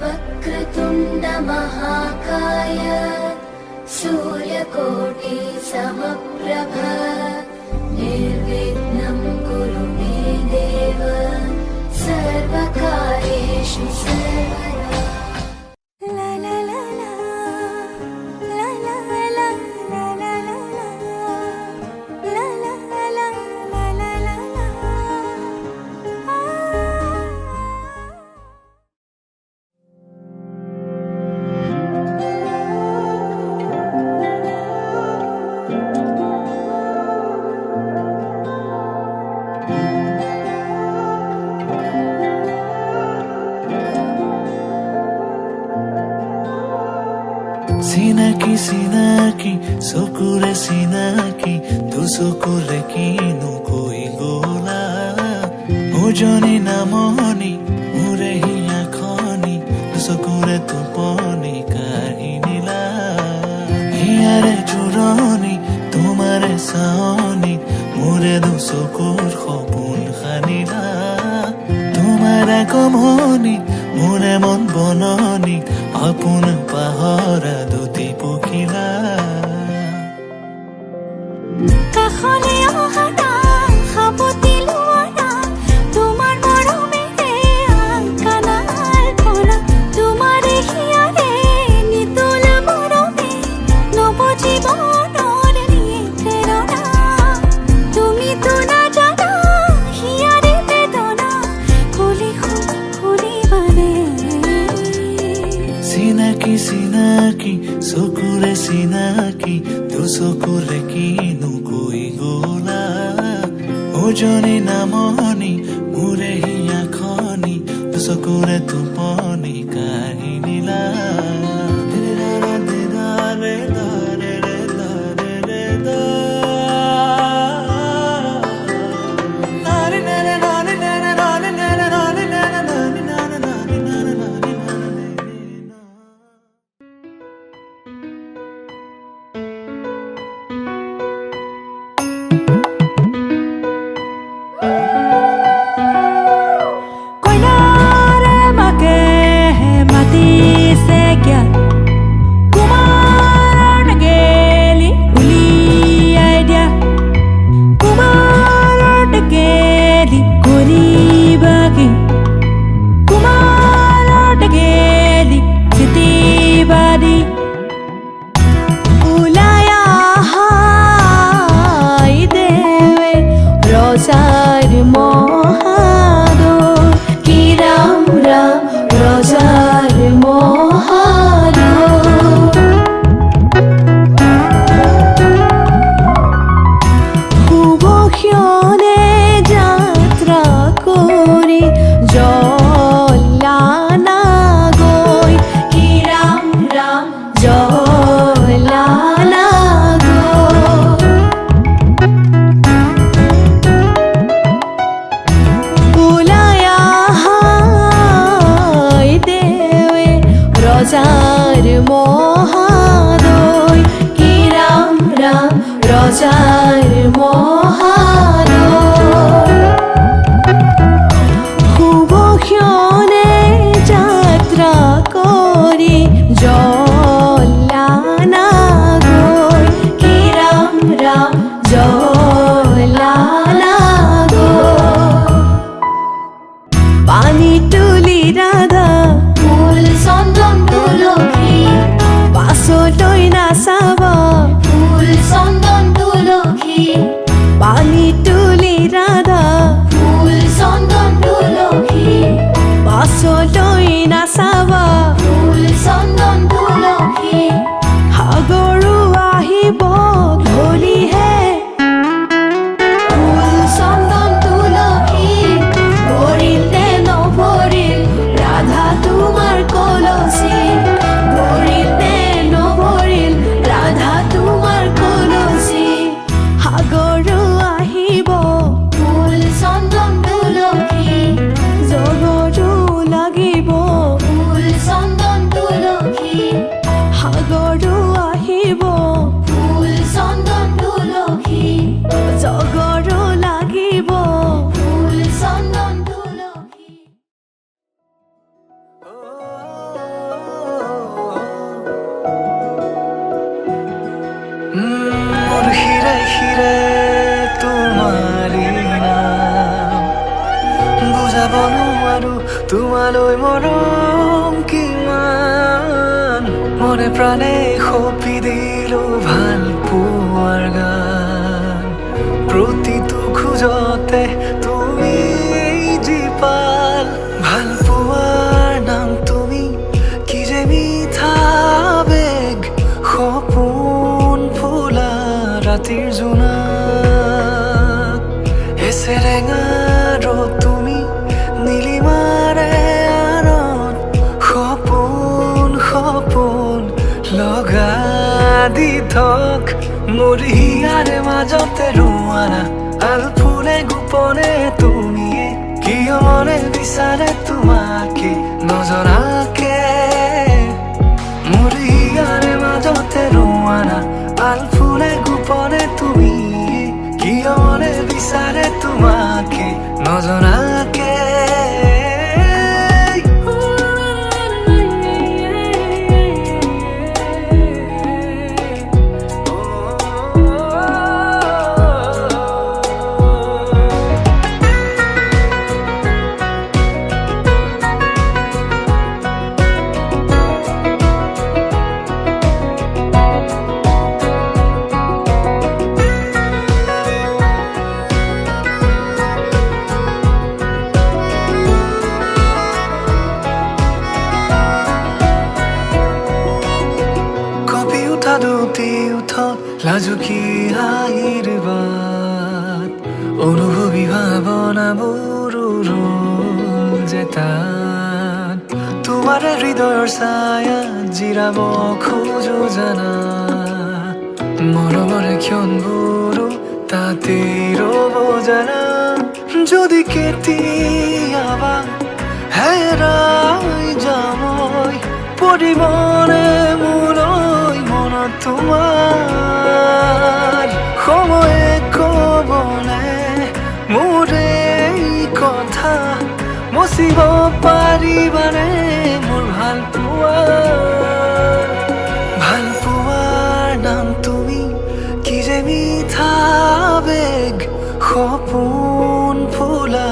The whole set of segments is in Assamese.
वक्रतुण्ड महाकाय सूर्यकोटि समप्रभ निर्विघ्नं कुरु मे देव सर्वकार्येषु सर्वदा। Sinaki, sokure sinaki, tu sokure kinu koi gola. Ojoni namoni, murehi akhoni, tu sokure tu poni kahinila. Hiare churoni, tumare saoni, mure du sokur khopun khanila. Tumare komoni, mure mon bononi, apun pahara দুটি পখিলা কাখনে অহাটা খাবতি লুয়াটা তোমার মরমেতে আঙ্কানা আলপনা তোমার হিয়ারে নিতুল মরমে নবজীবনর নিয়ে প্রেরণা তুমি তো না জানা হিয়ারে বেদনা খুলি খুলি বানে Sinaki, sinaki, sokure sinaki, tu sokure kinu koi gola. Ojoni namoni, murehi akhoni, tu sokure tu poni kahinila. রজার মহাদয় কি রাম রাম রজার মহাদয় শুভ ক্ষণে যাত্রা করি জলানা গৈ কি রাম রাম জলানা গৈ পানি তুলি রাধা ফুল চন্দন তুলসী পাছলৈ নাচাব ফুল চন্দন তুলসী পানী তুলি ৰাধা ফুল চন্দন তুলসী পাছলৈ নাচাব ফুল চন্দন তুলসী সাগৰো আহিব ঘলিহে ফুল চন্দন তুলসী ভৰিল নে নভৰিল ৰাধা তোমাৰ কলচী ভৰিল নে নভৰিল ৰাধা তোমাৰ কলচী সাগৰো আহিব ফুল চন্দন তুলসী জগতো লাগিব ফুল চন্দন তুলসী সাগৰো আহিব ফুল চন্দন তুলসী জগতো লাগিব ফুল চন্দন তুলসী তোমালৈ মৰম কিমান মনে প্ৰাণে সপি দিলো ভাল পোৱাৰ গান প্ৰতিটো খোজতে তুমি জীপাল ভাল পোৱাৰ নাম তুমি কি যে মিঠা বেগ সপোন ফুলা ৰাতিৰ জোনাক এছেৰেঙা ৰ'দ তুমি নীলিমাৰে আনত সপোন সপোন লগা দি থক মোৰ হিয়াৰে মাজতে ৰোৱানা আলফুলে গোপনে তুমিয়ে কিয় মনে বিচাৰে তোমাকে নজনাকে মোৰ হিয়াৰে মাজতে ৰোৱানা আলফুলে গোপনে তুমিয়ে কিয় মনে বিচাৰে তোমাকে নজনাকে দুটি উঠত লাজুকী হাঁহিৰ বাট অনুভৱী ভাৱনাবোৰ যে তাত তোমাৰ হৃদয়ৰ ছায়াত জিৰাব খোজো জানা মৰমৰ ক্ষণবোৰো তাতে ৰ'ব জানা যদি কেতিয়াবা হেৰাই যামই পৰিবনে মোলৈ মনত তোমাৰ সময়ে ক'বনে মোৰ এই কথা মচিব পাৰিবানে মোৰ ভাল পোৱাৰ নাম তুমি কি যে মিঠা বেগ সপোন ফুলা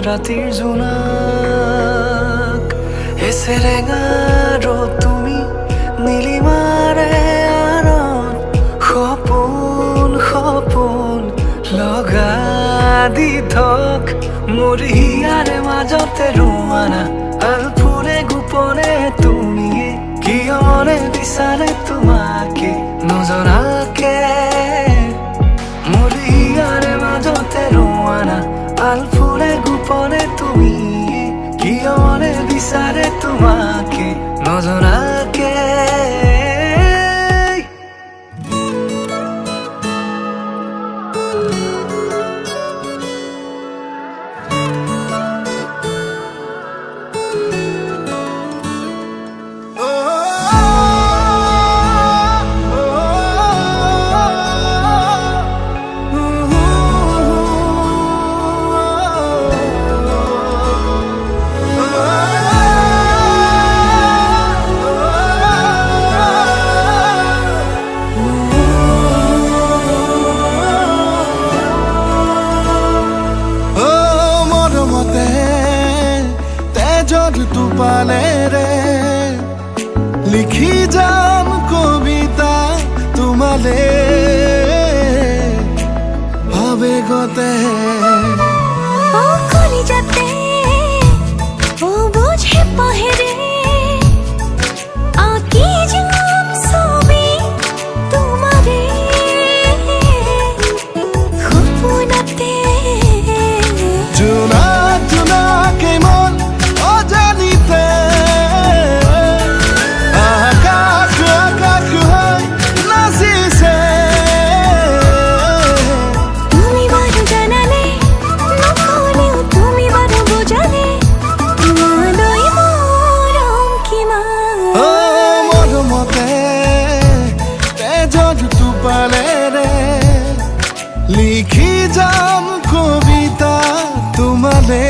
ৰাতিৰ জোনাক এছেৰেঙা ৰ'দ তুমি নীলিমাৰে আনত সপোন সপোন লগা দি থক মোৰ হিয়াৰে মাজতে ৰোৱানা আলফুলে গোপনে তুমিয়ে কিয় মনে বিচাৰে তোমাকে নজনাকে মোৰ হিয়াৰে মাজতে ৰোৱানা আলফুলে গোপনে তুমিয়ে কিয় মনে বিচাৰে তোমাকে নজনাকে তুপালেৰে লিখি যাম কবিতা তোমালে আবেগতে কলিজাতে ও বুঝে পাহেরে আঁকি যাম ছবি তোমারে সপোনতে জোনা জোনাকে মন অজানিতে আকাশ আকাশ হৈ নাচিছে তুমি বাৰু জানানে নকলেও তুমি বাৰু বুজানে তোমালৈ মৰম কিমান ও মৰমতে তেজত তুপালেৰে লিখি যাম কবিতা তোমালে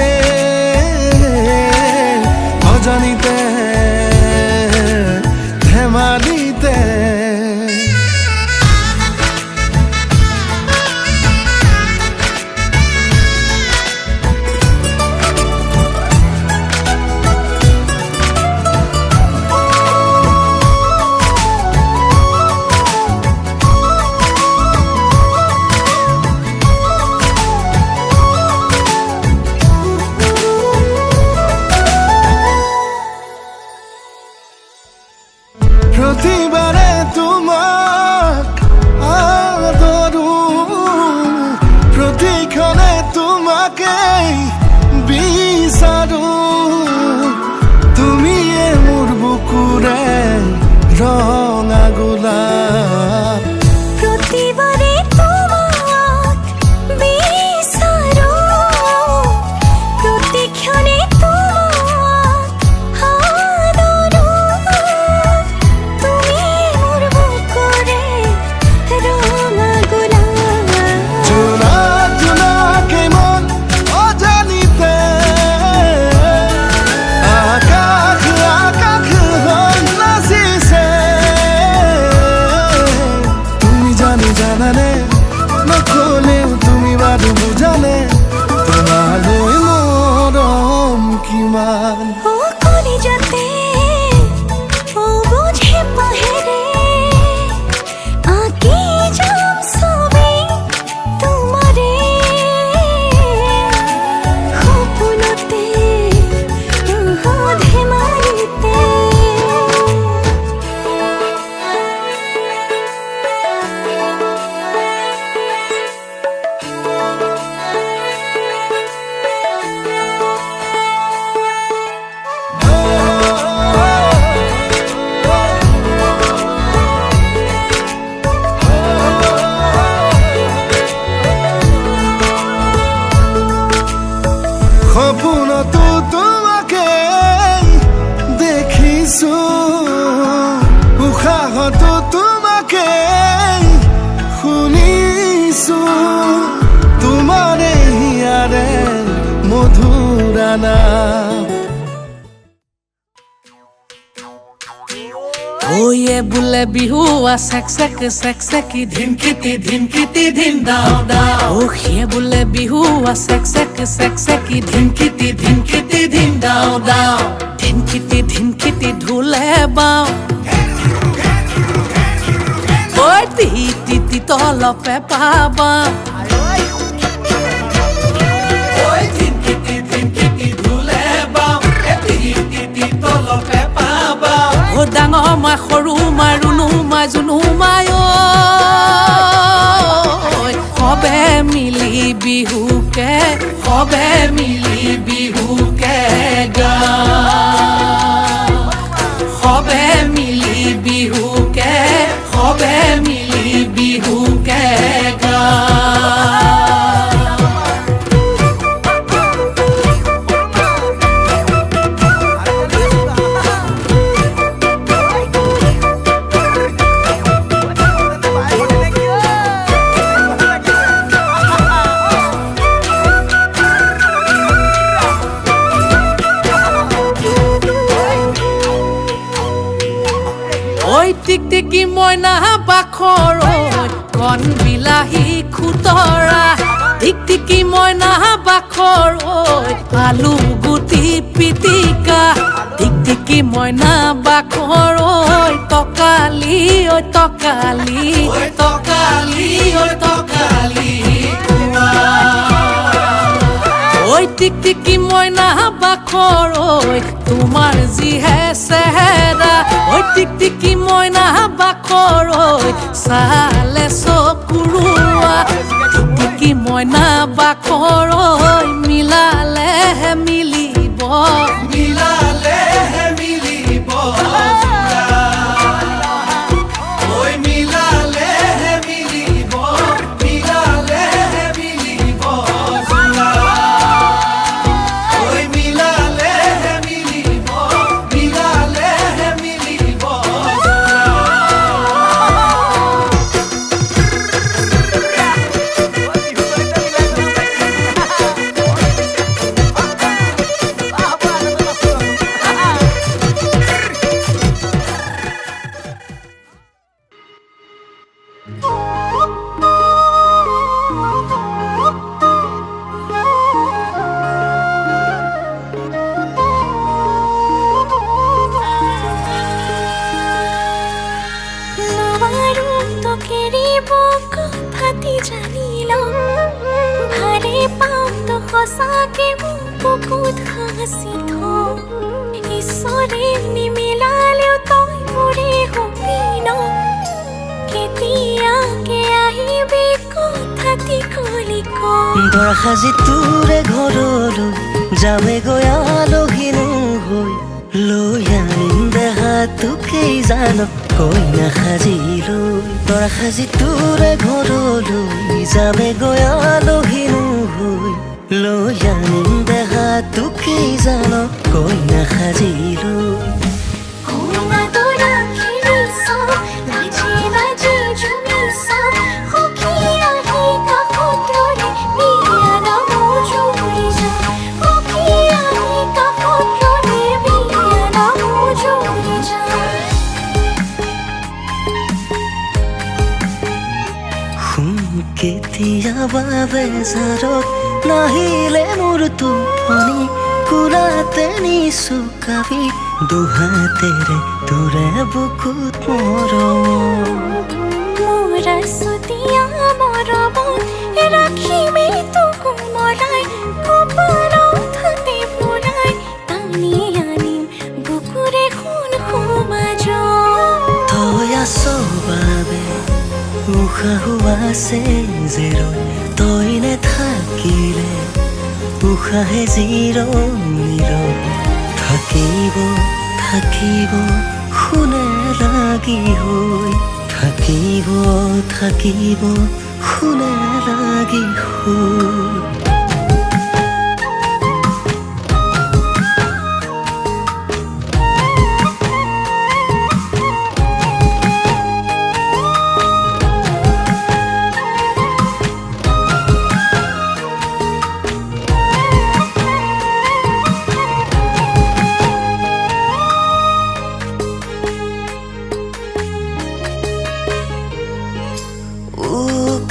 অজানিতে ধেমালিতে বিচাৰো তুমিয়ে মোৰ বুকুৰে ৰঙা গোলাপ প্ৰতিবাৰে তোমাক বিচাৰো প্ৰতিক্ষণে তোমাক আদৰো তুমি মোৰ বুকুৰে ৰঙা গোলাপ জোনা জোনাকে মন অজানিতে আকাশ আকাশ হৈ নাচিছে তুমি জানানে নকলেও তুমি বাৰু বুজানে তোমালৈ মৰম কিমান ও কলিজাতে ও বুঝে পাহেৰে আঁকি যাম ছবি তোমাৰে সপোনতে ধেমালিতে সপোনতো তোমাকে দেখিছো উশাহতো তোমাকে শুনিছো তোমাৰে হিয়াৰে মধুৰা নাম Oh yeah, bulle bihu a sek धिनकिती धिन दाओ दाओ Oh yeah, bulle bihu a sek धिनकिती धिन दाओ दाओ धिनकिती ढोले बाओ Oi ती तोलो पे पाबा Oi धिनकिती ढोले बाओ ती तोलो पे पाबा Oh ডাঙৰ মা সৰু মা ৰুণু মা জুনু মায় সবে মিলি বিহুকে গা সবে মিলি বিহুকে গা ঐ টিকটিকি মইনা বাখৰ কণ বিলাহী খুতৰা টিকটিকি মইনা বাখৰ আলু গুটি পিটিকা টিকটিকি মইনা বাখৰ তকালি ঐ টিকটিকি মইনা বাখৰ তোমাৰ যিহে চেহেৰা ঐ টিকটিকি মইনা বাখৰ চালে চকুৰুৱা টিকটিকি মইনা বাখৰ মিলালেহে মিলিব সঁচাকে বুকুত সাঁচি থওঁ ঈশ্বৰে নিমিলালেও তই মোৰে সপোন কেতিয়াকে আহিবি কথাটি কলি দৰ সাজি তোৰে ঘৰলৈ যামেগৈ আলহীনো হৈ লৈ আনিম দেহা তোকেই জান কইনা সাজি লৈ তৰা সাজি তোৰে ঘৰলৈ যামেগৈ আলহীনো হৈ লৈ আনিম দেহা তোকেই জান কইনা সাজি লৈ কইনা তোরা খেলিছা নাচি বাজি জুমিছা সখী আহি কাষতৰে বিয়া নাম জুৰি যায় সখী আহি কাষতৰে বিয়া নাম জুৰি যায় কেতিয়াবা বেজাৰত নাহিলে মোৰ টোপনি কুৰাতে নিছো কাবি দুহাতেৰে তোৰে বুকুত মৰম মোৰা সতিয়া মৰমত ৰাখিমেই তোক মৰাই কপালতে ফুৰাই টানি আনিম বুকুৰে সোণ সমাজত তই আছ বাবে উশাহো আছে যে ৰৈ তই নেথাকিলে উশাহে জিৰণি ৰয় থাকিব থাকিব শুনে লাগি হৈ থাকিব থাকিব শুনে লাগি হৈ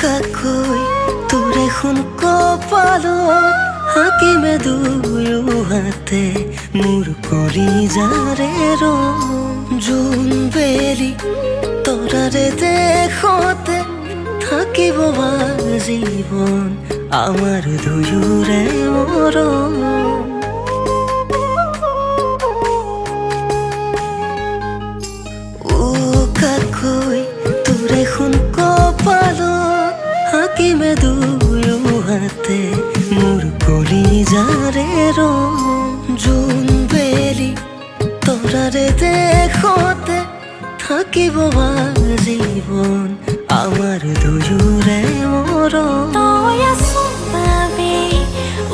কাকৈ তোৰে শুন কপালত হাকিমে দুয়ো হাতে মোৰ কলিজাৰে ৰং জোন বেলি তৰাৰে দেশতে থাকিব জীৱন আমাৰ দুয়োৰে মৰম কাকৈ তোৰে শুন কপালত হাকিমে দুয়ো হাতে মোৰ কলিজাৰে ৰং জোন বেলি তৰাৰে দেশতে থাকিব জীৱন আমাৰ দুয়োৰে মৰম তই আছ বাবে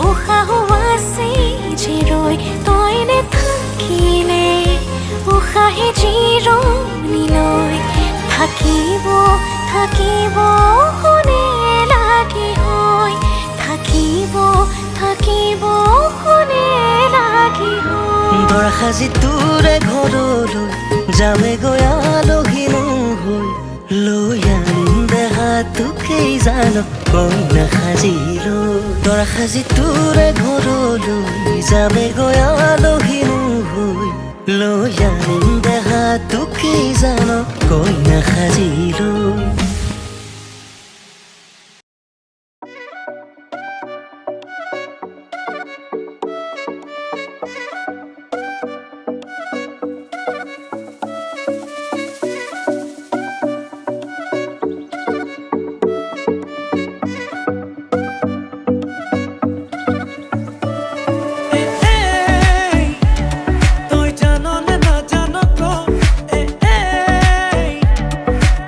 উশাহো আছে যে ৰৈ তই নেথাকিলে উশাহে জিৰণি লৈ থাকিব থাকিব শুনে লাগি হৈ থাকিব থাকিব শুনে লাগি হৈ দৰা সাজি তোৰে ঘৰলৈ যামেগৈ আলহীনো হৈ লৈ আনিম দেহা তোকেই জান কইনা সাজি লৈ দৰা সাজি তোৰে ঘৰলৈ যামেগৈ আলহীনো হৈ লৈ আনিম দেহা তোকেই জান কইনা সাজি লৈ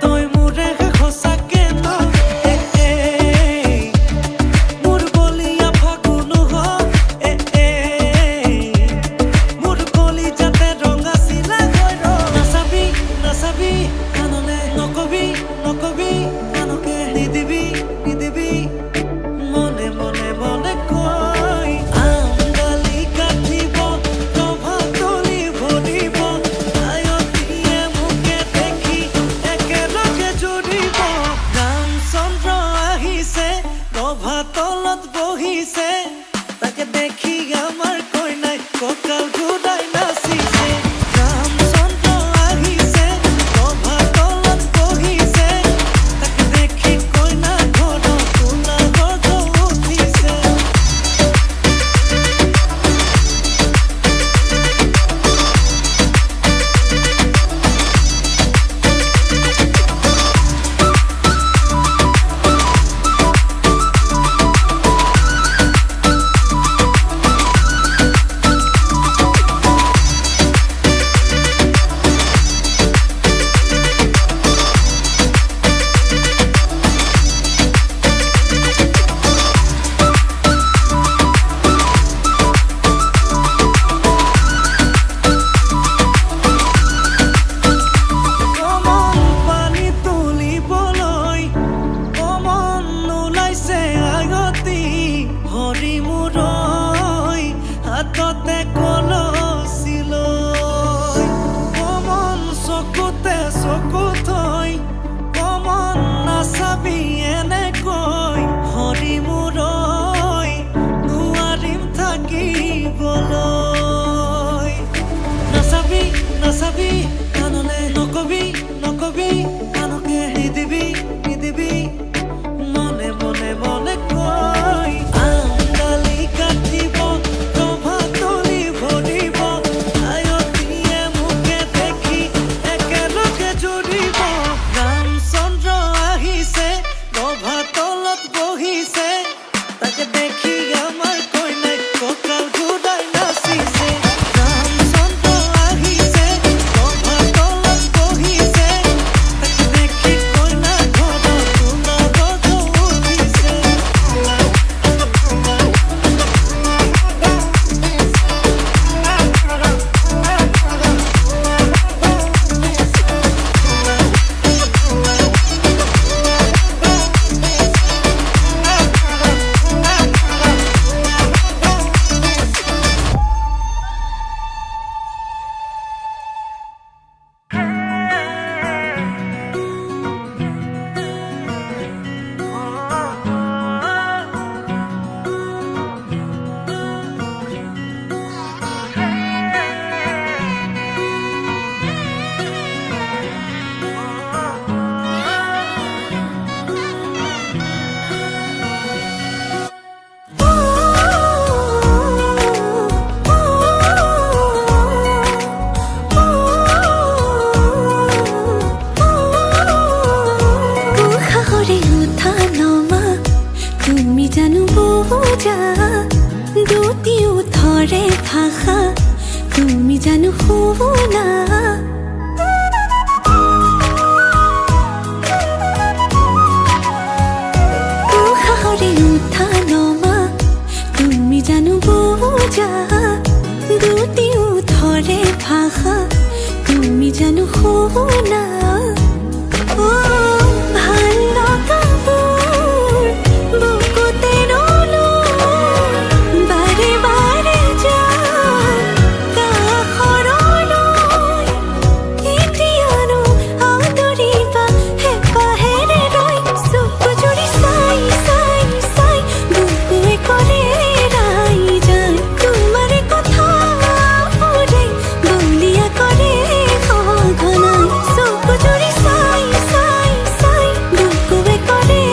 তই নাচাবি কাণলে নকবি নকবি কাণকে নিদিবি নিদিবি মনে মনে মনে কৈ আঙালি কাটিব প্ৰভাতলি ভৰিব আয়তীয়ে মোকে দেখি একেলগে জুৰিব ৰামচন্দ্ৰ আহিছে প্ৰভাতলত বহিছে তাকে দেখি আমাৰ কইনাই কঁকাল ঘূৰাই নাচিছে ৰামচন্দ্ৰ আহিছে প্ৰভাতলত বহিছে তাকে দেখি কইনা ঘৰত সোণাৰ ঢৌ উঠিছে উশাহৰে উঠা নমা তুমি জানো বুজা দুটি ওঠৰে ভাষা তুমি জানো শুনা উশাহৰে উঠা নমা তুমি জানো বুজা দুটি ওঠৰে ভাষা তুমি জানো শুনা ভাল লগাবোৰ বুকুতে ৰলো বাৰে বাৰে যাম কাষৰলৈ এতিয়ানো আদৰিবা হেঁপাহেৰে ৰৈ চকুজুৰি চাই চাই চাই বুকুৱে কৰে ৰাই যায় তোমাৰে কথাবোৰে বলিয়া কৰে সঘনাই চকুজুৰি চাই চাই চাই বুকুৱে কৰে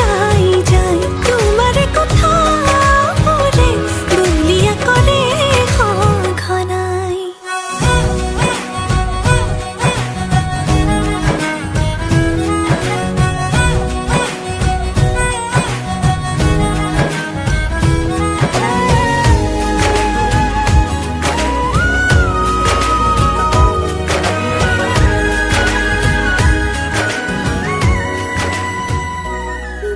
ৰাই যায় তোমাৰে কথাবোৰে বলিয়া কৰে সঘনাই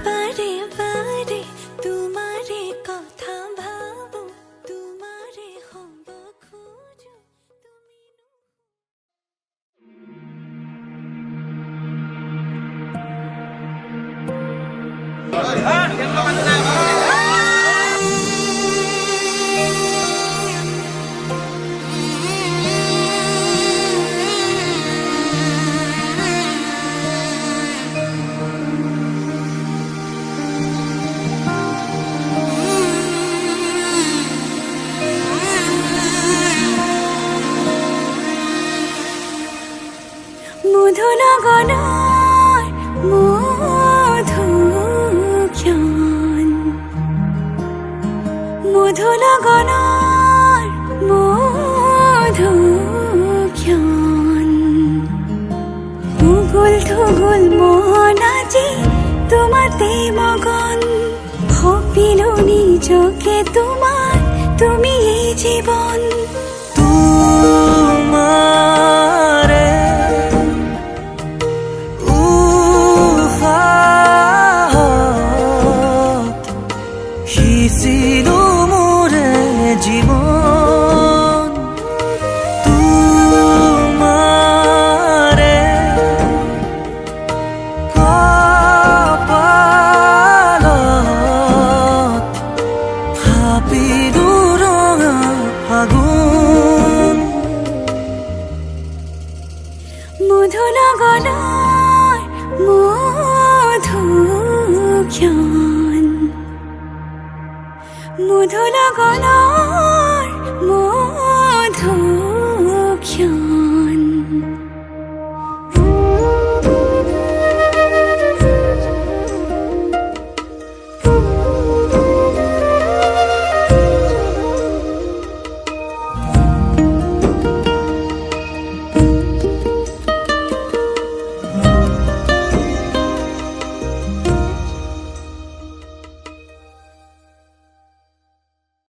বাৰে বাৰে তোমাৰে কথা ভাবো তোমাৰে হ'ব খোজো মধুনগনৰ মধুক্ষণ মধুনগনৰ মধুক্ষণ উগুল থুগুল মন আজি তোমাতে মগন ভাবিলো নিজকে তোমাৰ তুমি এই জীবন